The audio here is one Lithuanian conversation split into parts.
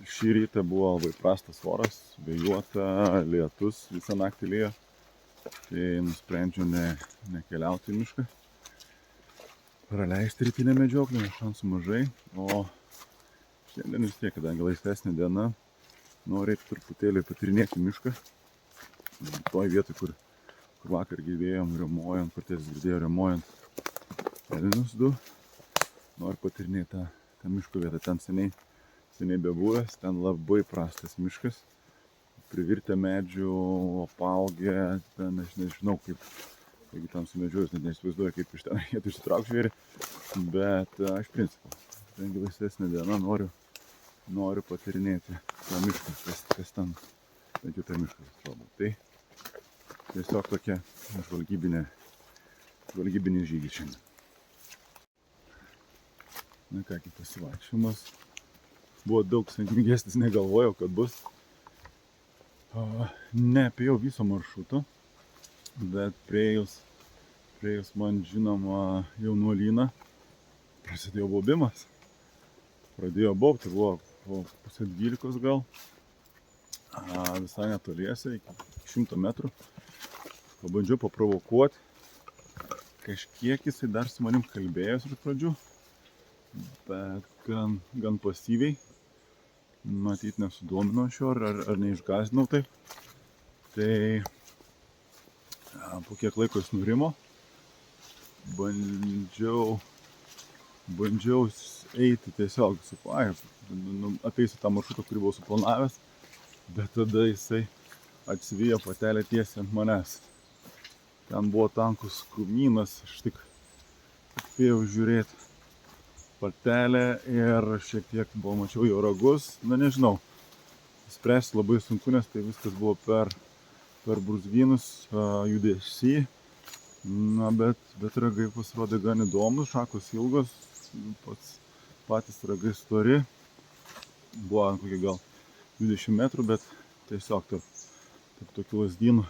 Šį rytą buvo labai prastas oras, vėjuota, lietus visą naktį lijo. Tai nusprendžiau nekeliauti į mišką, praleisti rytinę medžioklę, nes šansų mažai. O šiandien vis tiek, kadangi laisvesnė diena, noriu truputėlį patyrinėti mišką. Toj vietoj, kur vakar gyvėjom riaumojant, kur ties girdėjau riaumojant elnius du. Noriu patyrinėti tą miško vietą. Ten seniai bebuvęs, ten labai prastas miškas. Privirtę medžių, apaugę, ten aš nežinau kaip, jeigu tam sumedžiojus, net neįsivaizduoju, kaip iš ten reikėtų išsitraukti žvėrį. Bet iš principo, kadangi laisvesnė diena, noriu patyrinėti tą mišką, kas ten, bent jau tą mišką atrodo. Tai tiesiog tokia žvalgybinis žygis šiandien. Na ką, kaip pasivaikščiojimas. Buvo daug sėkmingesnis, negalvojau, kad bus. Neapėjau viso maršruto, bet priėjus man žinoma jaunuolyną, prasidėjo baubimas. Pradėjo baubti, buvo po 11:30 gal, visai netoliese, iki 100 metrų. Pabandžiau paprovokuoti, kažkiek jisai dar su manim kalbėjosi iš pradžių, bet gan pasyviai. Matyt, nesudomino šio, ar neišgąsdinau taip. Tai po kiek laiko jis nurimo. Bandžiau eiti tiesiog apeisiu tą maršrutą, kurį buvau suplanavęs, bet tada jisai atsivijo patelę tiesiai ant manęs. Ten buvo tankus krūmynas, aš tik spėjau žiūrėti patelę ir šiek tiek mačiau jo ragus. Na nežinau, spręsti labai sunku, nes tai viskas buvo per brūzgynus judesį. Na bet ragai pasirodė gan įdomus, šakos ilgos, patys ragai stori. Buvo kokie gal 20 metrų, bet tiesiog tarp tokių lazdynų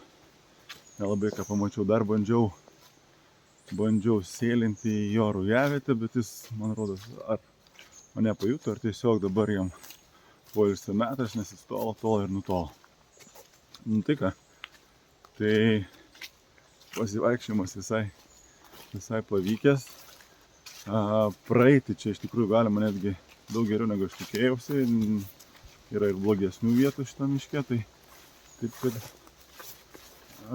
nelabai ką pamačiau. Dar bandžiau sėlinti į jo rujavietę, bet jis, man rodos, ar mane pajuto, ar tiesiog dabar jam poilsio metas, nes jis tolo ir nutolo. Nu tai ką, tai pasivaikščiojimas visai pavykęs. Praeiti čia iš tikrųjų galima netgi daug geriau negu aš tikėjausi. Yra ir blogesnių vietų šitam miške, tai taip kad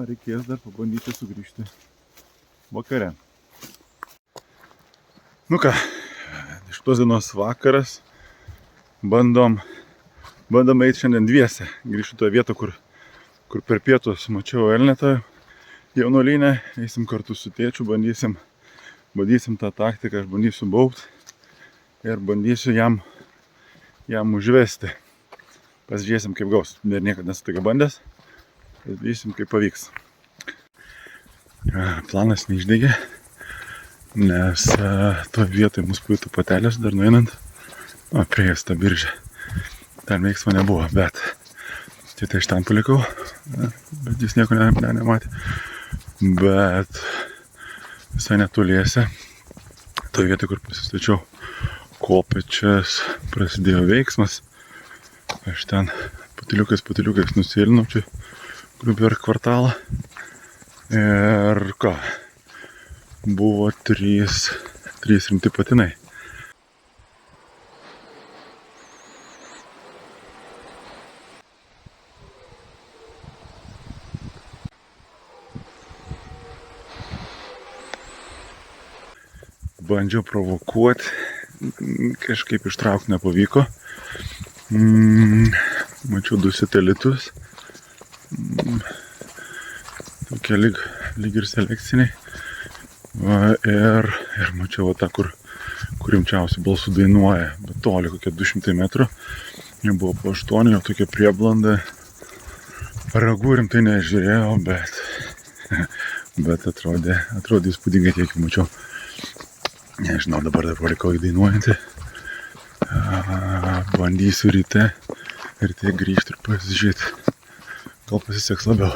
reikės dar pabandyti sugrįžti vakare. Nu ką, iš tos dienos vakaras bandom eiti šiandien dviese. Grįžtu tą vietą, kur per pietus mačiau elnetą jaunuolynę. Eisim kartu su tėčiu, bandysim tą taktiką, aš bandysiu baubti ir bandysiu jam užvesti. Pasižiūrėsim, kaip gaus. Dar niekada nesu tokia bandęs. Pasižiūrėsim, kaip pavyks. Planas neišdegė, nes toj vietoj mus pajuto patelės dar nueinant. Prieėjus tą biržę. Ten veiksmo nebuvo, bet tai iš ten palikau, bet jis nieko nematė. Bet visai netoliese, toj vietoj, kur pasistačiau kopėčias, prasidėjo veiksmas. Aš ten patiliukais nusėlinau čia per kvartalą. Ir ką, buvo 3 rimti patinai. Bandžiau provokuoti, kažkaip ištraukti nepavyko. Mačiau 2 satelitus. Tokie lyg ir selekciniai. Ir mačiau tą, kur rimčiausiai balsų dainuoja. Bet toli, kokie 200 metrų. Jie buvo po 8, jau tokia prieblanda. Ragų rimtai nežiūrėjau, bet atrodė įspūdingai, kiek jau mačiau. Nežinau, dabar palikau įdainuojantį. Bandysiu ryte grįžti ir pasižiūrėti. Gal pasiseks labiau.